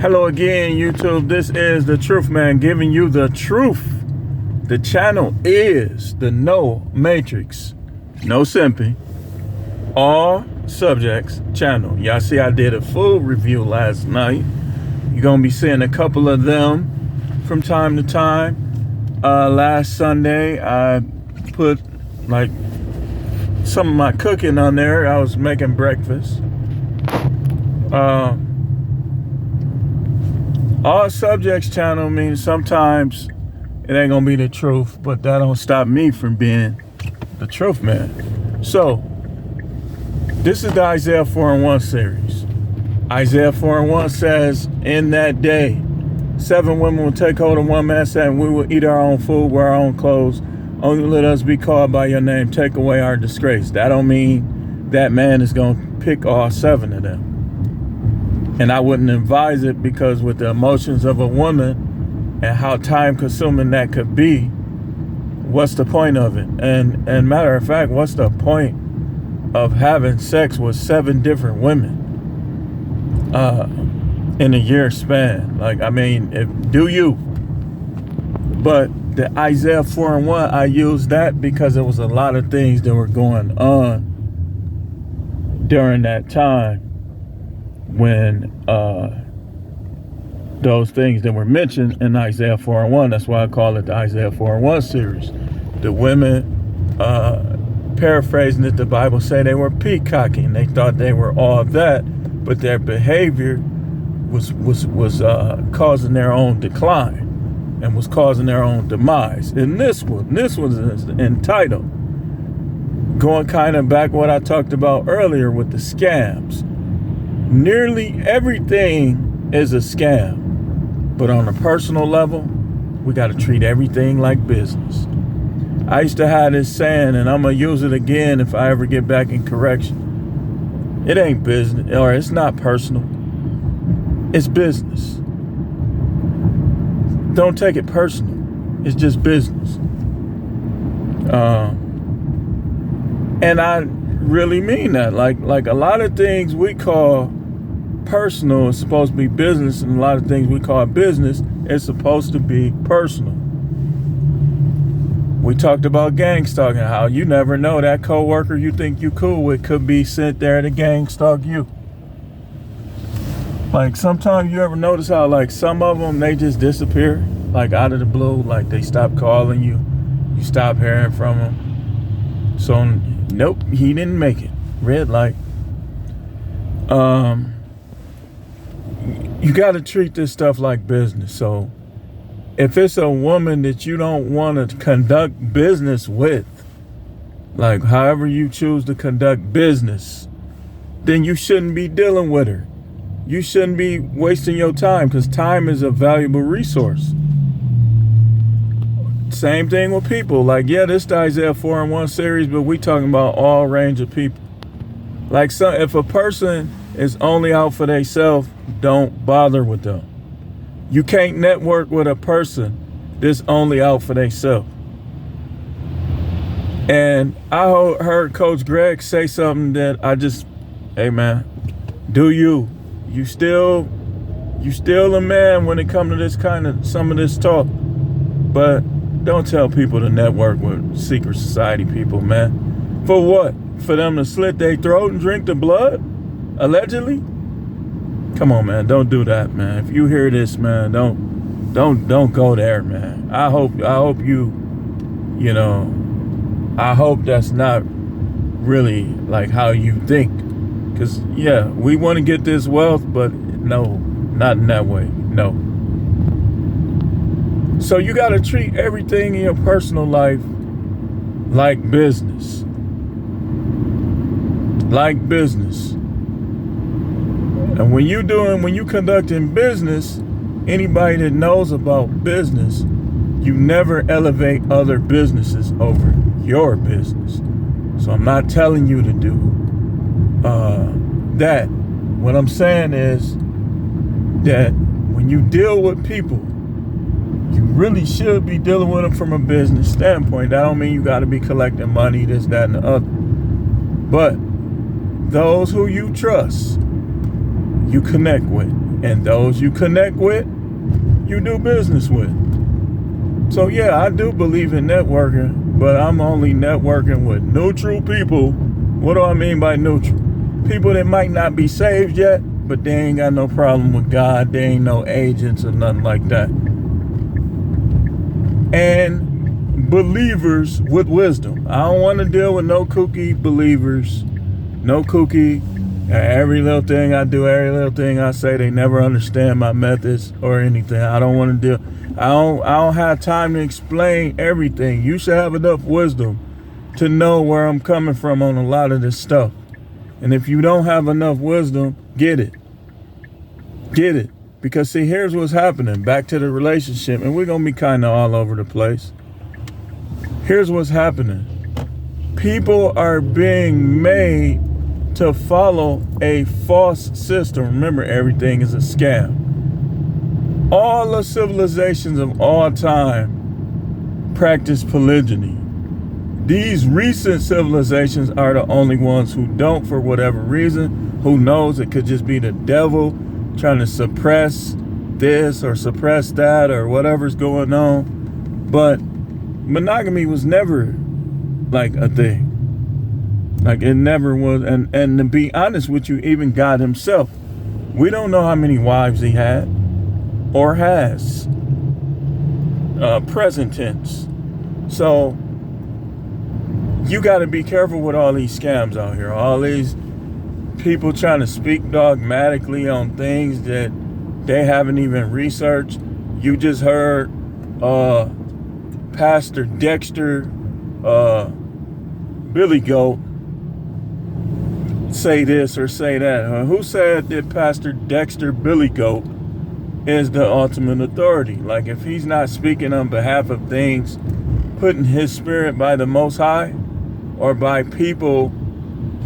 Hello again, YouTube. This is the Truth Man giving you the truth. The channel is the No Matrix, No Simping, All Subjects channel. Y'all see I did a full review last night. You're going to be seeing a couple of them from time to time. Last Sunday, I put like some of my cooking on there. I was making breakfast. All Subjects channel means sometimes it ain't gonna be the truth, but that don't stop me from being the Truth Man. So this is the Isaiah 4:1 series. Isaiah 4:1 says, in that day, 7 women will take hold of one man, saying, we will eat our own food, wear our own clothes. Only let us be called by your name. Take away our disgrace. That don't mean that man is gonna pick all 7 of them. And I wouldn't advise it, because with the emotions of a woman and how time consuming that could be, what's the point of it? And matter of fact, what's the point of having sex with 7 different women in a year span? Like, I mean, do you? But the Isaiah 4:1, I used that because there was a lot of things that were going on during that time when those things that were mentioned in Isaiah 4:1. That's why I call it the Isaiah 4:1 series. The women, paraphrasing it, the Bible say they were peacocking. They thought they were all that, but their behavior was causing their own decline and was causing their own demise. And this one is entitled, going kind of back what I talked about earlier with the scams. Nearly everything is a scam, but on a personal level, we got to treat everything like business. I used to have this saying, and I'm going to use it again if I ever get back in correction. It ain't business, or it's not personal. It's business. Don't take it personal. It's just business. And I really mean that. Like a lot of things we call personal is supposed to be business, and a lot of things we call business is supposed to be personal. We talked about gang stalking, how you never know that coworker you think you cool with could be sent there to gang stalk you. Like, sometimes you ever notice how like some of them, they just disappear, like out of the blue, like they stop calling you, you stop hearing from them. So nope, he didn't make it. Red light. You got to treat this stuff like business. So if it's a woman that you don't want to conduct business with, like however you choose to conduct business, then you shouldn't be dealing with her. You shouldn't be wasting your time, because time is a valuable resource. Same thing with people. Like, yeah, this is the Isaiah 4:1 series, but we talking about all range of people. Like, if a person is only out for themselves, don't bother with them. You can't network with a person that's only out for themselves. And I heard Coach Greg say something that I just, hey man, do you? You still a man when it comes to this kind of, some of this talk. But don't tell people to network with secret society people, man. For what? For them to slit their throat and drink the blood? Allegedly? Come on, man. Don't do that, man. If you hear this, man, don't go there, man. I hope you know, I hope that's not really like how you think. Because, yeah, we want to get this wealth, but no, not in that way. No. So you got to treat everything in your personal life like business. Like business. And when you conducting business, anybody that knows about business, you never elevate other businesses over your business. So I'm not telling you to do that. What I'm saying is that when you deal with people, you really should be dealing with them from a business standpoint. That don't mean you got to be collecting money, this, that, and the other. But those who you trust, you connect with. And those you connect with, you do business with. So yeah, I do believe in networking, but I'm only networking with neutral people. What do I mean by neutral? People that might not be saved yet, but they ain't got no problem with God. They ain't no agents or nothing like that. And believers with wisdom. I don't want to deal with no kooky believers. No kooky. Every little thing I do, every little thing I say, they never understand my methods or anything. I don't want to deal. I don't have time to explain everything. You should have enough wisdom to know where I'm coming from on a lot of this stuff. And if you don't have enough wisdom, get it. Get it. Because see, here's what's happening. Back to the relationship, and we're going to be kind of all over the place. Here's what's happening. People are being made to follow a false system. Remember, everything is a scam. All the civilizations of all time practice polygyny. These recent civilizations are the only ones who don't, for whatever reason. Who knows? It could just be the devil trying to suppress this or suppress that or whatever's going on. But monogamy was never like a thing. Like it never was. And to be honest with you, even God himself, we don't know how many wives he had or has. Present tense. So you got to be careful with all these scams out here. All these people trying to speak dogmatically on things that they haven't even researched. You just heard Pastor Dexter Billy Goat say this or say that. Who said that Pastor Dexter Billy Goat is the ultimate authority? Like if he's not speaking on behalf of things put in his spirit by the Most High or by people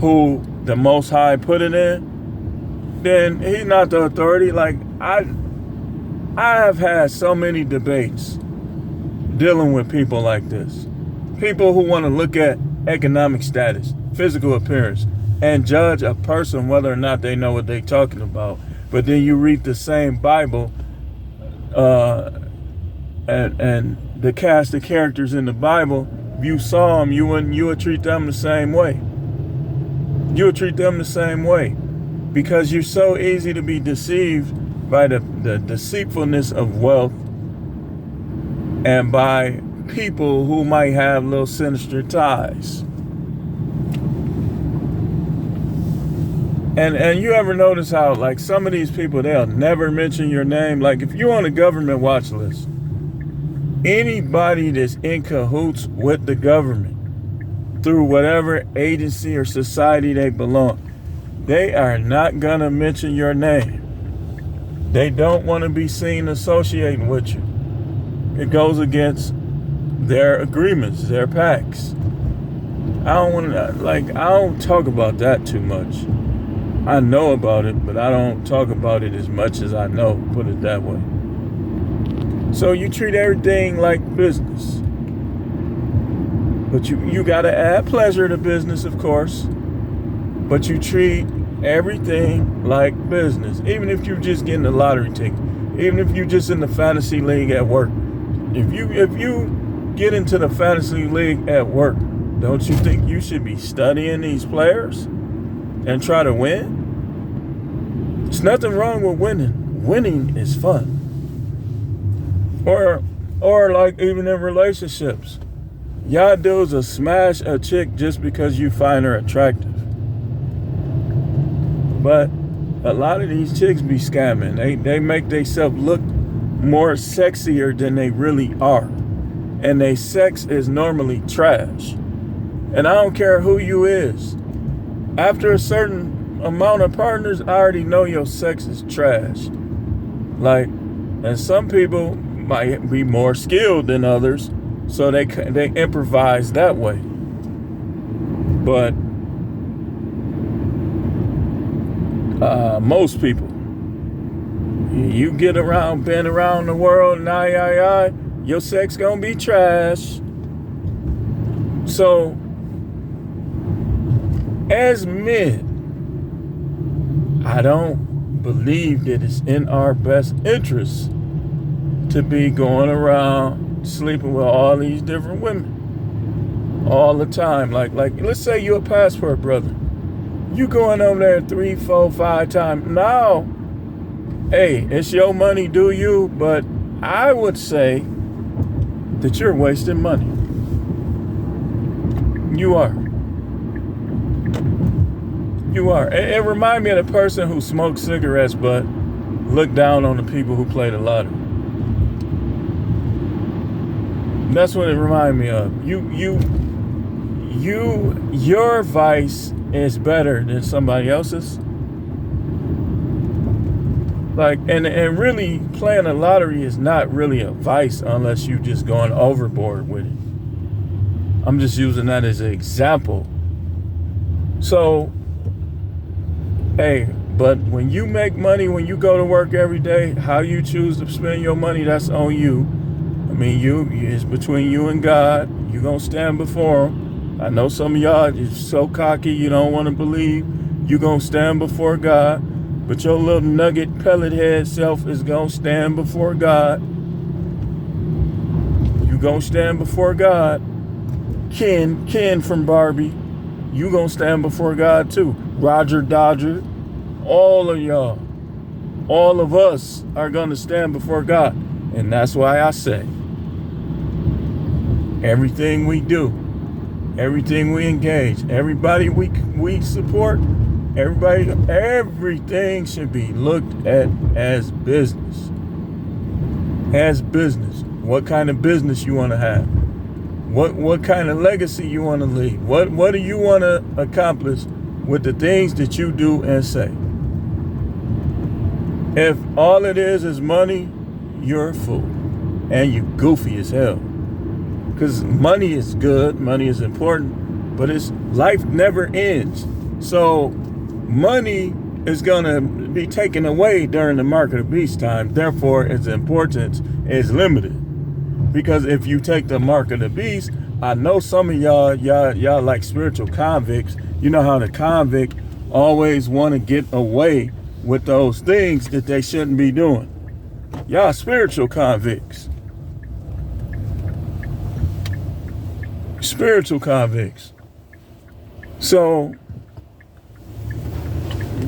who the Most High put it in, then he's not the authority. Like I have had so many debates dealing with people like this. People who want to look at economic status, physical appearance, and judge a person whether or not they know what they're talking about. But then you read the same Bible and the cast of characters in the Bible, if you saw them, you would treat them the same way. You would treat them the same way because you're so easy to be deceived by the deceitfulness of wealth and by people who might have little sinister ties. And you ever notice how like some of these people, they'll never mention your name. Like if you're on a government watch list, anybody that's in cahoots with the government through whatever agency or society they belong, they are not gonna mention your name. They don't want to be seen associating with you. It goes against their agreements, their pacts. I don't talk about that too much. I know about it, but I don't talk about it as much as I know, put it that way. So you treat everything like business. But you gotta add pleasure to business, of course. But you treat everything like business. Even if you're just getting a lottery ticket. Even if you're just in the fantasy league at work. If you get into the fantasy league at work, don't you think you should be studying these players and try to win? There's nothing wrong with winning. Winning is fun. Or like even in relationships. Y'all dudes will smash a chick just because you find her attractive. But a lot of these chicks be scamming. They make themselves look more sexier than they really are. And they sex is normally trash. And I don't care who you is. After a certain amount of partners, I already know your sex is trash. Like, and some people might be more skilled than others, so they improvise that way. But most people, you get around, been around the world, and your sex gonna be trash. So, as men, I don't believe that it's in our best interest to be going around sleeping with all these different women all the time. Like let's say you're a passport brother. You going over there 3, 4, 5 times. Now, hey, it's your money, do you? But I would say that you're wasting money. You are. You are. It reminds me of the person who smoked cigarettes but looked down on the people who play the lottery. That's what it reminds me of. Your vice is better than somebody else's. Like, and really playing the lottery is not really a vice unless you just going overboard with it. I'm just using that as an example. So, hey, but when you make money, when you go to work every day, how you choose to spend your money, that's on you. I mean, it's between you and God. You're going to stand before him. I know some of y'all are so cocky you don't want to believe. You're going to stand before God. But your little nugget pellet head self is going to stand before God. You're going to stand before God. Ken from Barbie, you going to stand before God too. Roger Dodger, all of y'all, all of us are going to stand before God. And that's why I say, everything we do, everything we engage, everybody we support, everything should be looked at as business. As business. What kind of business you want to have? What kind of legacy you want to leave? What do you want to accomplish with the things that you do and say? If all it is money, you're a fool. And you goofy as hell. Because money is good, money is important, but life never ends. So money is going to be taken away during the mark of the beast time. Therefore, its importance is limited. Because if you take the mark of the beast, I know some of y'all like spiritual convicts. You know how the convict always want to get away with those things that they shouldn't be doing. Y'all spiritual convicts. Spiritual convicts. So,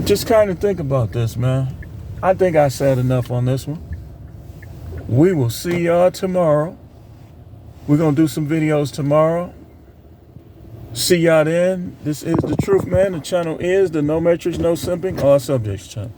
just kind of think about this, man. I think I said enough on this one. We will see y'all tomorrow. We're going to do some videos tomorrow. See y'all then. This is The Truth Man. The channel is the No Matrix, No Simping, All Subjects channel.